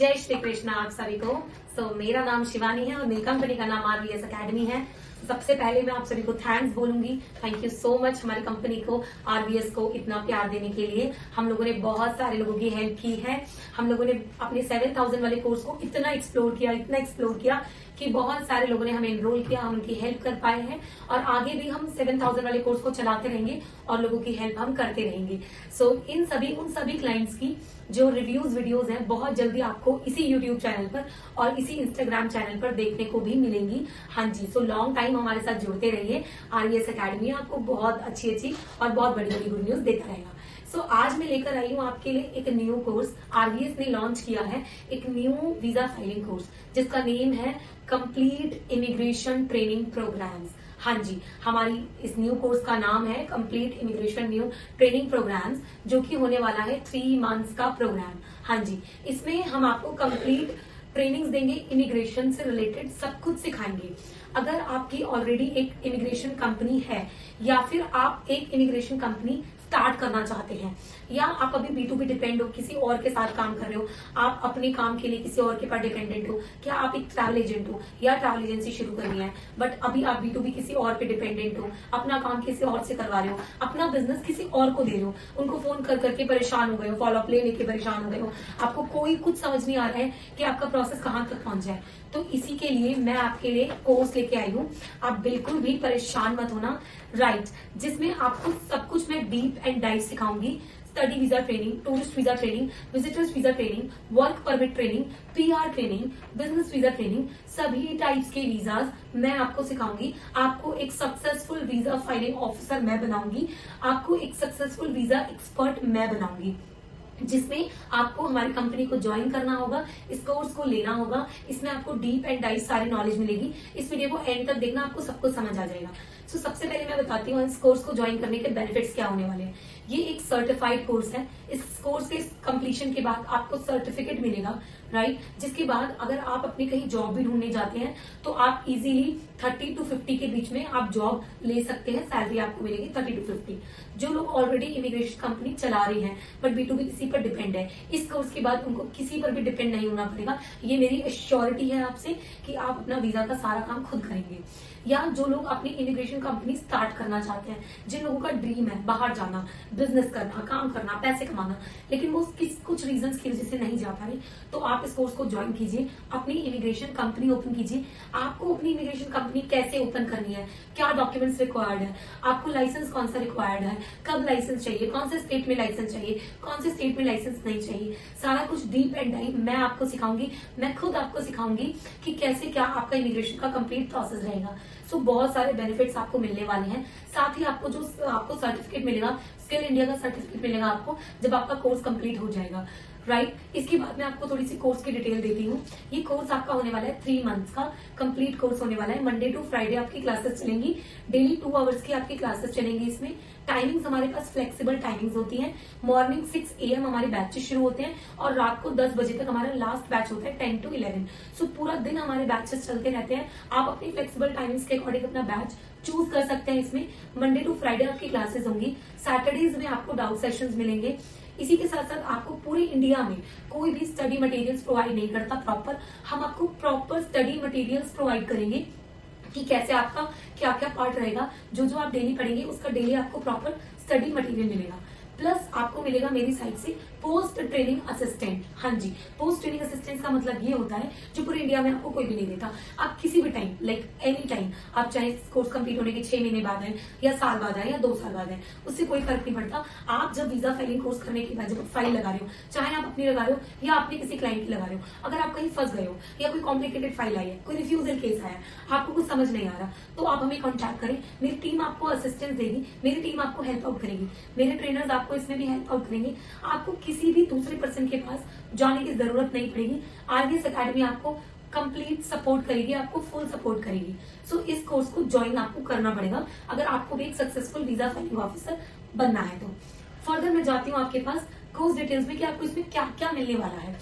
जय श्री कृष्णा आप सभी को। मेरा नाम शिवानी है और मेरी कंपनी का नाम आरवीएस एकेडमी है। सबसे पहले मैं आप सभी को थैंक्स बोलूंगी। थैंक यू सो मच हमारी कंपनी को, आरवीएस को इतना प्यार देने के लिए। हम लोगों ने बहुत सारे लोगों की हेल्प की है। हम लोगों ने अपने 7000 वाले कोर्स को इतना एक्सप्लोर किया कि बहुत सारे लोगों ने हमें एनरोल किया, हम उनकी हेल्प कर पाए हैं और आगे भी हम 7000 वाले कोर्स को चलाते रहेंगे और लोगों की हेल्प हम करते रहेंगे। उन सभी क्लाइंट्स की जो रिव्यूज वीडियोस हैं बहुत जल्दी आपको इसी यूट्यूब चैनल पर और इसी इंस्टाग्राम चैनल पर देखने को भी मिलेंगी। हाँ जी, लॉन्ग टाइम हमारे साथ जुड़ते रहिए। आरवीएस एकेडमी आपको बहुत अच्छी और बहुत बड़ी गुड न्यूज देता रहेगा। आज मैं लेकर आई हूँ आपके लिए एक न्यू कोर्स। आरवीएस ने लॉन्च किया है एक न्यू वीजा फाइलिंग कोर्स जिसका नेम है कंप्लीट इमिग्रेशन ट्रेनिंग प्रोग्राम्स। हाँ जी, हमारी इस न्यू कोर्स का नाम है complete immigration new training programmes, जो कि होने वाला है 3 मंथ्स का प्रोग्राम। हाँ जी, इसमें हम आपको कंप्लीट ट्रेनिंग्स देंगे, इमिग्रेशन से रिलेटेड सब कुछ सिखाएंगे। अगर आपकी ऑलरेडी एक इमिग्रेशन कंपनी है या फिर आप एक इमिग्रेशन कंपनी स्टार्ट करना चाहते हैं या आप अभी B2B डिपेंड हो, किसी और के साथ काम कर रहे हो, आप अपने काम के लिए किसी और के पास डिपेंडेंट हो, क्या आप एक ट्रैवल एजेंट हो या ट्रैवल एजेंसी शुरू करनी है बट अभी आप B2B किसी और पे डिपेंडेंट हो, अपना काम किसी और से करवा रहे हो, अपना बिजनेस किसी और को दे रहे हो, उनको फोन कर करके परेशान हो गए हो, फॉलोअप लेने के परेशान हो गए हो, आपको कोई कुछ समझ नहीं आ रहा है कि आपका प्रोसेस कहाँ तक पहुंच जाए, तो इसी के लिए मैं आपके लिए कोर्स लेके आई हूँ। आप बिल्कुल भी परेशान मत होना, राइट, जिसमें आपको सब कुछ मैं डीप एंड डाइव सिखाऊंगी। Study visa training, tourist visa training, visitors visa training, work permit training, PR training, business visa training, सभी टाइप्स के वीजाज मैं आपको सिखाऊंगी। आपको एक सक्सेसफुल वीजा फाइलिंग ऑफिसर मैं बनाऊंगी, आपको एक सक्सेसफुल वीजा एक्सपर्ट मैं बनाऊंगी, जिसमें आपको हमारी कंपनी को ज्वाइन करना होगा, इस कोर्स को लेना होगा। इसमें आपको डीप एंड डाइव सारी नॉलेज मिलेगी। इस वीडियो को एंड तक देखना, आपको सब कुछ समझ आ जाएगा। सबसे पहले मैं बताती हूँ इस कोर्स को ज्वाइन करने के बेनिफिट्स क्या होने वाले हैं। ये एक सर्टिफाइड कोर्स है। इस कोर्स के कंप्लीशन के बाद आपको सर्टिफिकेट मिलेगा, राइट, जिसके बाद अगर आप अपनी कहीं जॉब भी ढूंढने जाते हैं तो आप इजीली 30 to 50 के बीच में आप जॉब ले सकते हैं। सैलरी आपको मिलेगी 30 to 50। जो लोग ऑलरेडी इमिग्रेशन कंपनी चला रहे हैं बट B2B किसी पर डिपेंड है, इस कोर्स के बाद उनको किसी पर भी डिपेंड नहीं होना पड़ेगा। ये मेरी एश्योरिटी है आपसे कि आप अपना वीजा का सारा काम खुद करेंगे। या जो लोग अपनी इमिग्रेशन कंपनी स्टार्ट करना चाहते हैं, जिन लोगों का ड्रीम है बाहर जाना, बिजनेस करना, काम करना, पैसे कमाना, लेकिन वो कुछ रीजंस की वजह से नहीं जा पा रहे, तो आप इस कोर्स को ज्वाइन कीजिए, अपनी इमिग्रेशन कंपनी ओपन कीजिए। आपको अपनी इमिग्रेशन कंपनी कैसे ओपन करनी है, क्या डॉक्यूमेंट्स रिक्वायर्ड है, आपको लाइसेंस कौन सा रिक्वायर्ड है, कब लाइसेंस चाहिए, कौन से स्टेट में लाइसेंस चाहिए, कौन से स्टेट में लाइसेंस नहीं चाहिए, सारा कुछ डीप एंड डाइव मैं आपको सिखाऊंगी। मैं खुद आपको सिखाऊंगी कि कैसे क्या आपका इमिग्रेशन का कंप्लीट प्रोसेस रहेगा। बहुत सारे बेनिफिट्स आपको मिलने वाले हैं। साथ ही आपको सर्टिफिकेट मिलेगा, स्किल इंडिया का सर्टिफिकेट मिलेगा आपको जब आपका कोर्स कंप्लीट हो जाएगा, राइट। इसके बाद मैं आपको थोड़ी सी कोर्स की डिटेल देती हूँ। ये कोर्स आपका होने वाला है 3 मंथ्स का कंप्लीट कोर्स होने वाला है। मंडे टू फ्राइडे आपकी क्लासेस चलेंगी, डेली 2 आवर्स की आपकी क्लासेस चलेंगी। इसमें टाइमिंग्स हमारे पास फ्लेक्सिबल टाइमिंग्स होती हैं। मॉर्निंग 6 AM हमारे बैचेस शुरू होते हैं और रात को 10 बजे तक हमारा लास्ट बैच होता है 10 to 11। पूरा दिन हमारे बैचेस चलते रहते हैं। आप अपनी फ्लेक्सिबल टाइमिंग्स के अकॉर्डिंग अपना बैच चूज कर सकते हैं। इसमें मंडे टू फ्राइडे आपकी क्लासेस होंगी। सैटरडेज में आपको डाउट सेशंस मिलेंगे। इसी के साथ साथ आपको पूरे इंडिया में कोई भी स्टडी मटेरियल्स प्रोवाइड नहीं करता प्रॉपर। हम आपको प्रॉपर स्टडी मटेरियल्स प्रोवाइड करेंगे कि कैसे आपका क्या क्या पार्ट रहेगा, जो आप डेली पढ़ेंगे उसका डेली आपको प्रॉपर स्टडी मटेरियल मिलेगा। प्लस आपको मिलेगा मेरी साइड से पोस्ट ट्रेनिंग असिस्टेंट। हाँ जी, पोस्ट ट्रेनिंग असिस्टेंट का मतलब ये होता है जो पूरे इंडिया में आपको कोई भी नहीं देता। आप किसी भी टाइम, लाइक एनी टाइम, आप चाहे कोर्स कंप्लीट होने के 6 महीने बाद है या साल बाद है या 2 साल बाद है, उससे कोई फर्क नहीं पड़ता। आप जब वीजा फाइलिंग कोर्स करने के बाद जब फाइल लगा रहे हो, चाहे आप अपनी लगा रहे हो या अपने किसी क्लाइंट की लगा रहे हो, अगर आप कहीं फंस गए हो या कोई कॉम्प्लिकेटेड फाइल आई है, कोई रिफ्यूजल केस आया, आपको कुछ समझ नहीं आ रहा, तो आप हमें कॉन्टैक्ट करें। मेरी टीम आपको असिस्टेंस देगी, मेरी टीम आपको हेल्प आउट करेगी, मेरे ट्रेनर्स आपको इसमें भी हेल्प आउट करेंगे। आपको किसी भी दूसरे पर्सन के पास जाने की जरूरत नहीं पड़ेगी। आरवीएस एकेडमी आपको कंप्लीट सपोर्ट करेगी, आपको फुल सपोर्ट करेगी। इस कोर्स को ज्वाइन आपको करना पड़ेगा अगर आपको भी एक सक्सेसफुल वीजा फाइलिंग ऑफिसर बनना है। तो फर्दर मैं जाती हूँ आपके पास कोर्स डिटेल्स में कि आपको इसमें क्या क्या मिलने वाला है।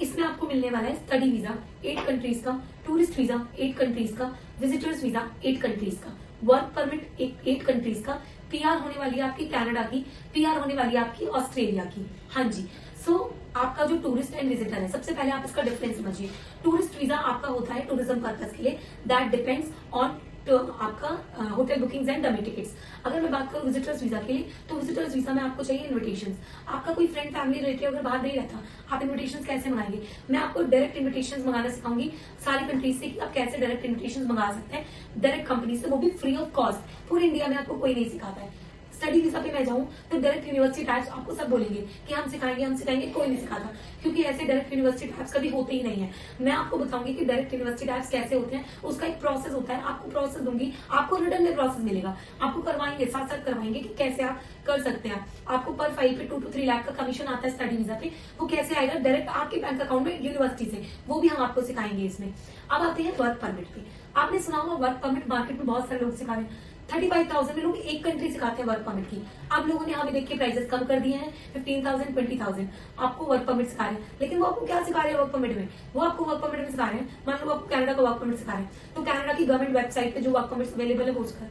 इसमें आपको मिलने वाला है स्टडी वीजा 8 कंट्रीज का, टूरिस्ट वीजा 8 कंट्रीज का, विजिटर्स वीजा 8 कंट्रीज का, वर्क परमिट 8 कंट्रीज का, PR होने वाली है आपकी कनाडा की, PR होने वाली है आपकी ऑस्ट्रेलिया की। हाँ जी, आपका जो टूरिस्ट एंड विजिटर है, सबसे पहले आप इसका डिफरेंस समझिए। टूरिस्ट वीजा आपका होता है टूरिज्म पर्पज के लिए, दैट डिपेंड्स ऑन आपका hotel bookings and dummy tickets. अगर मैं बात करूं विजिटर्स वीजा के लिए, तो विजिटर्स वीजा में आपको चाहिए इन्विटेशंस। आपका कोई फ्रेंड फैमिली रिलेटिव अगर बाहर नहीं रहता, आप इन्विटेशंस कैसे मंगाएंगे? मैं आपको डायरेक्ट इन्विटेशंस मंगाना सिखाऊंगी सारी कंट्रीज से कि आप कैसे डायरेक्ट इन्विटेशंस मंगा सकते हैं डायरेक्ट कंपनी से, वो भी फ्री ऑफ कॉस्ट। पूरे इंडिया में आपको कोई नहीं सिखाता है। स्टडी वीजा पे मैं जाऊं तो डायरेक्ट यूनिवर्सिटी टाइप्स आपको सब बोलेंगे कि हम सिखाएंगे, कोई नहीं सिखाता, क्योंकि ऐसे डायरेक्ट यूनिवर्सिटी टाइप्स कभी होते ही नहीं है। मैं आपको बताऊंगी कि डायरेक्ट यूनिवर्सिटी टाइप्स कैसे होते हैं, उसका एक प्रोसेस होता है। आपको प्रोसेस दूंगी, आपको रिटर्न में प्रोसेस मिलेगा, आपको करवाएंगे, साथ साथ करवाएंगे कि कैसे आप कर सकते हैं। आपको पर फाइल पे 2 to 3 लाख का कमीशन आता है स्टडी वीजा पे, वो कैसे आएगा डायरेक्ट आपके बैंक अकाउंट में यूनिवर्सिटी से, वो भी हम आपको सिखाएंगे इसमें। अब आते हैं वर्क परमिट पे। आपने सुना होगा वर्क परमिट मार्केट में बहुत सारे लोग सिखा रहे हैं। 35,000 में लोग एक कंट्री सिखाते हैं वर्क परमिट की। अब लोगों ने यहाँ पे देख के प्राइसेस कम कर दिए हैं, 15,000 20,000 आपको वर्क परमिट सिखा रहे हैं। लेकिन वो आपको क्या सिखा रहे हैं वर्क परमिट में? वो आपको वर्क परमिट में सिखा रहे हैं, मान लो आपको कनाडा का वर्क परमिट सिखा रहे हैं, तो कनाडा की गवर्नमेंट वेबसाइट पे जो वर्क परमिट अवेलेबल है वो सिखा।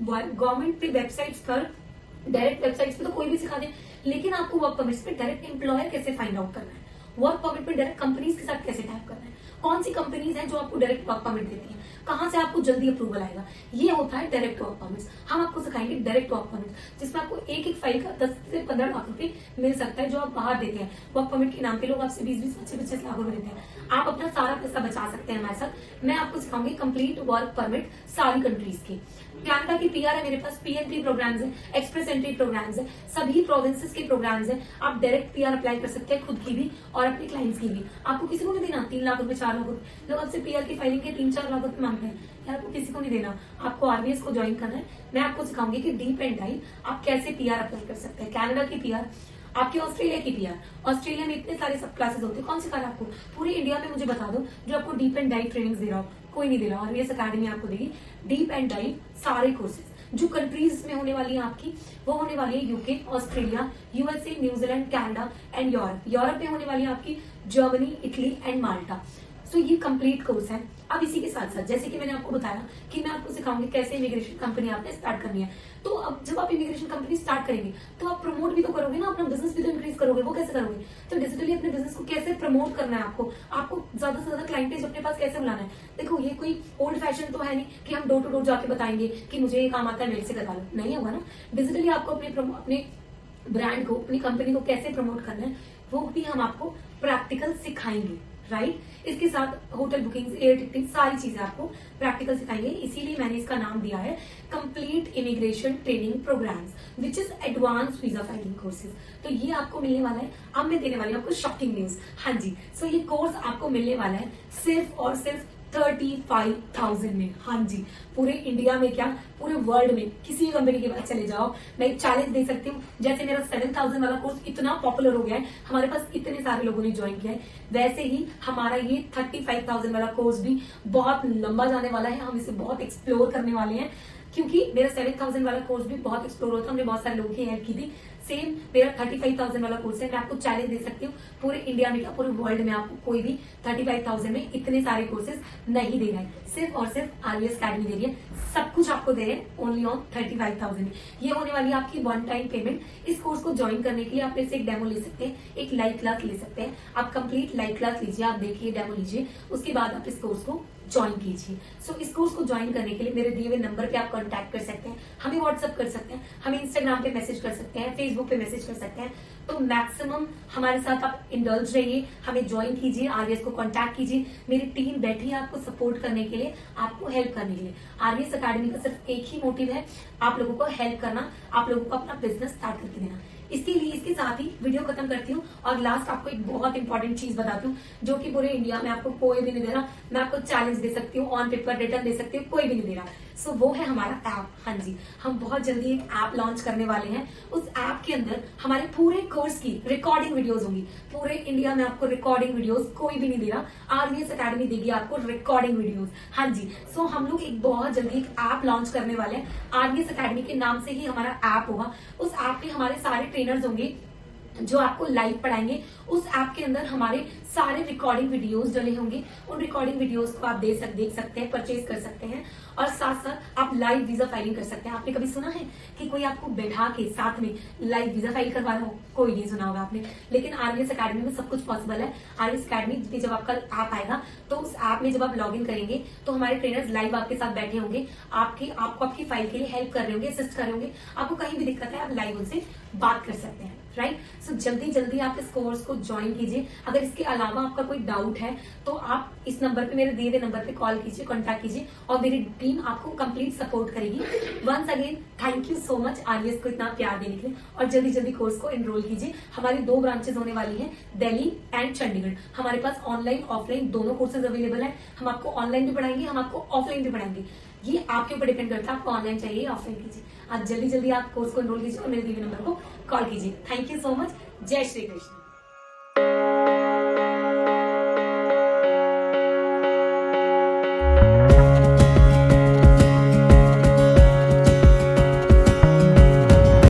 गवर्नमेंट पे वेबसाइट्स पर, डायरेक्ट वेबसाइट्स पे तो कोई भी सिखा दे, लेकिन आपको वर्क परमिट पे डायरेक्ट एम्प्लॉयर कैसे फाइंड आउट करना है, वर्क परमिट पे डायरेक्ट कंपनीज के साथ कैसे टाइप करना है, कौन सी कंपनीज हैं जो आपको डायरेक्ट वर्क परमिट देती है, कहां से आपको जल्दी अप्रूवल आएगा, ये होता है डायरेक्ट वर्क परमिट। हम आपको सिखाएंगे डायरेक्ट वर्क परमिट, जिसमें आपको एक एक फाइल का 10 से 15 लाख रुपए मिल सकता है, जो आप बाहर देते हैं वर्क परमिट के नाम पे। लोग आपसे 20-20, 25-25 लाख रुपए देते हैं, आप अपना सारा पैसा बचा सकते हैं हमारे साथ। मैं आपको सिखाऊंगी कंप्लीट वर्क परमिट सारी कंट्रीज की। कनाडा की पीआर है मेरे पास, PN3 प्रोग्राम्स है, एक्सप्रेस एंट्री प्रोग्राम्स है, सभी प्रोविंसेस के प्रोग्राम्स है। आप डायरेक्ट पीआर अप्लाई कर सकते हैं, खुद की भी और अपने क्लाइंट्स की भी। आपको किसी को नहीं देना 3 लाख रुपए, 4 लाख रुपए। लोग आपसे पीआर की फाइलिंग के 3-4 लाख रुपए मांगते हैं, यार आपको किसी को नहीं देना, आपको RVS को ज्वाइन करना है। मैं आपको सिखाऊंगी कि डीप एंड डाइव आप कैसे पीआर अप्लाई कर सकते हैं। कनाडा की पीआर, आपके ऑस्ट्रेलिया की पीआर, ऑस्ट्रेलिया में इतने सारे सब क्लासेस होते हैं, कौन सिखा रहा है आपको? पूरी इंडिया में मुझे बता दो जो आपको डीप एंड डाइव ट्रेनिंग दे रहा हो, कोई नहीं दे रहा। RVS अकेडमी आपको देगी डीप एंड डाइव सारे कोर्सेज। जो कंट्रीज में होने वाली है आपकी, वो होने वाली है UK, Australia, USA, New Zealand, Canada and Europe. Europe में होने वाली है आपकी जर्मनी, इटली एंड माल्टा। सो ये कंप्लीट कोर्स है। अब इसी के साथ साथ जैसे कि मैंने आपको बताया कि मैं आपको सिखाऊंगी कैसे इमिग्रेशन कंपनी आपने स्टार्ट करनी है। तो अब जब आप इमिग्रेशन कंपनी स्टार्ट करेंगे तो आप प्रमोट भी तो करोगे ना, अपना बिजनेस भी तो इंक्रीज करोगे। वो कैसे करोगे? तो डिजिटली अपने बिजनेस को कैसे प्रमोट करना है आपको ज्यादा से ज्यादा क्लाइंटेज अपने पास कैसे बुलाना है। देखो ये कोई ओल्ड फैशन तो है नहीं कि हम डोर टू डोर जाके बताएंगे कि मुझे ये काम आता है, मेरे से करवा लो, नहीं होगा ना। डिजिटली आपको अपने ब्रांड को, अपनी कंपनी को कैसे प्रमोट करना है, वो भी हम आपको प्रैक्टिकल सिखाएंगे, राइट। इसके साथ होटल बुकिंग, एयर टिकटिंग, सारी चीजें आपको प्रैक्टिकल सिखाएंगे। इसीलिए मैंने इसका नाम दिया है complete immigration training programmes which is advance visa filing courses. तो ये आपको मिलने वाला है। अब मैं देने वाली हूँ आपको शॉकिंग न्यूज। हाँ जी, सो ये कोर्स आपको मिलने वाला है सिर्फ और सिर्फ 35,000 में। हाँ जी, पूरे इंडिया में क्या, पूरे वर्ल्ड में किसी भी कंपनी के पास चले जाओ। मैं एक चैलेंज दे सकती हूँ, जैसे मेरा 7,000 वाला कोर्स इतना पॉपुलर हो गया है, हमारे पास इतने सारे लोगों ने ज्वाइन किया है, वैसे ही हमारा ये 35,000 वाला कोर्स भी बहुत लंबा जाने वाला है। हम इसे बहुत एक्सप्लोर करने वाले हैं, क्योंकि मेरा 7,000 वाला कोर्स भी बहुत एक्सप्लोर होता है। हमने बहुत सारे लोगों की हेल्प की थी। सेम मेरा 35,000 वाला कोर्स है। मैं आपको चैलेंज दे सकती हूँ, पूरे इंडिया में क्या, पूरे वर्ल्ड में आपको कोई भी 35,000 में इतने सारे कोर्सेज नहीं दे रहा है। सिर्फ और सिर्फ RVS अकेडमी दे रही है, सब कुछ आपको दे रहे हैं ओनली ऑन 35,000। ये होने वाली है आपकी 1 टाइम पेमेंट। इस कोर्स को ज्वाइन करने के लिए आप मेरे से एक डेमो ले सकते हैं, एक लाइव क्लास ले सकते हैं। आप कंप्लीट लाइव क्लास लीजिए, आप देखिए, डेमो लीजिए, उसके बाद आप इस कोर्स को ज्वाइन कीजिए। सो इस कोर्स को ज्वाइन करने के लिए मेरे दिए हुए नंबर पे आप कांटेक्ट कर सकते हैं, हमें व्हाट्सएप कर सकते हैं, हमें इंस्टाग्राम पे मैसेज कर सकते हैं, फेसबुक पे मैसेज कर सकते हैं। तो मैक्सिमम हमारे साथ आप इंडल्ज रहिए, हमें ज्वाइन कीजिए, RVS को कांटेक्ट कीजिए। मेरी टीम बैठी है आपको सपोर्ट करने के लिए, आपको हेल्प करने के लिए। RVS अकेडमी का सिर्फ एक ही मोटिव है, आप लोगों को हेल्प करना, आप लोगों को अपना बिजनेस स्टार्ट करके देना। इसके साथ ही वीडियो खत्म करती हूँ और लास्ट आपको एक बहुत इंपॉर्टेंट चीज बताती हूँ, जो कि पूरे इंडिया में आपको कोई भी नहीं दे रहा। मैं आपको चैलेंज दे सकती हूँ, ऑन पेपर रिटर्न दे सकती हूँ, कोई भी नहीं दे रहा। सो वो है हमारा ऐप। हाँ जी, हम बहुत जल्दी एक ऐप लॉन्च करने वाले हैं। उस ऐप के अंदर हमारे पूरे कोर्स की रिकॉर्डिंग वीडियोस होंगी। पूरे इंडिया में आपको रिकॉर्डिंग वीडियोस कोई भी नहीं दे रहा, RVS अकेडमी देगी आपको रिकॉर्डिंग वीडियोस। हाँ जी, सो हम लोग एक बहुत जल्दी एक ऐप लॉन्च करने वाले हैं। RVS अकेडमी के नाम से ही हमारा ऐप होगा। उस ऐप पे हमारे सारे ट्रेनर्स होंगे जो आपको लाइव पढ़ाएंगे। उस ऐप के अंदर हमारे सारे रिकॉर्डिंग वीडियोस डले होंगे। उन रिकॉर्डिंग वीडियोस को आप देख सकते हैं, परचेज कर सकते हैं और साथ साथ आप लाइव वीजा फाइलिंग कर सकते हैं। आपने कभी सुना है कि कोई आपको बैठा के साथ में लाइव वीजा फाइल करवा रहा हो? कोई नहीं सुना होगा आपने, लेकिन आरवीएस अकेडमी में सब कुछ पॉसिबल है। आरवीएस अकेडमी जब आपका ऐप आएगा तो उस ऐप में जब आप लॉग इन करेंगे तो हमारे ट्रेनर्स लाइव आपके साथ बैठे होंगे, आपको आपकी फाइल के लिए हेल्प कर रहे होंगे, असिस्ट कर रहे होंगे। आपको कहीं भी दिक्कत है आप लाइव उनसे बात कर सकते हैं, राइट। सो जल्दी जल्दी आप इस कोर्स को ज्वाइन कीजिए। अगर इसके अलावा आपका कोई डाउट है तो आप इस नंबर पे, मेरे दिए हुए नंबर पे कॉल कीजिए, कॉन्टैक्ट कीजिए और मेरी टीम आपको कंप्लीट सपोर्ट करेगी। Once again thank you so much RVS को इतना प्यार देने के लिए, और जल्दी जल्दी कोर्स को एनरोल कीजिए। हमारी 2 ब्रांचेस होने वाली है, दिल्ली एंड चंडीगढ़। हमारे पास ऑनलाइन ऑफलाइन दोनों कोर्सेज अवेलेबल है। हम आपको ऑनलाइन भी पढ़ाएंगे, हम आपको ऑफलाइन भी पढ़ाएंगे। ये आपके ऊपर डिपेंड करता है, आपको ऑनलाइन चाहिए या ऑफलाइन कीजिए। आज जल्दी जल्दी आप कोर्स को एनरोल कीजिए और मेरे दिए नंबर को कॉल कीजिए। Thank you so much. जय श्री कृष्ण।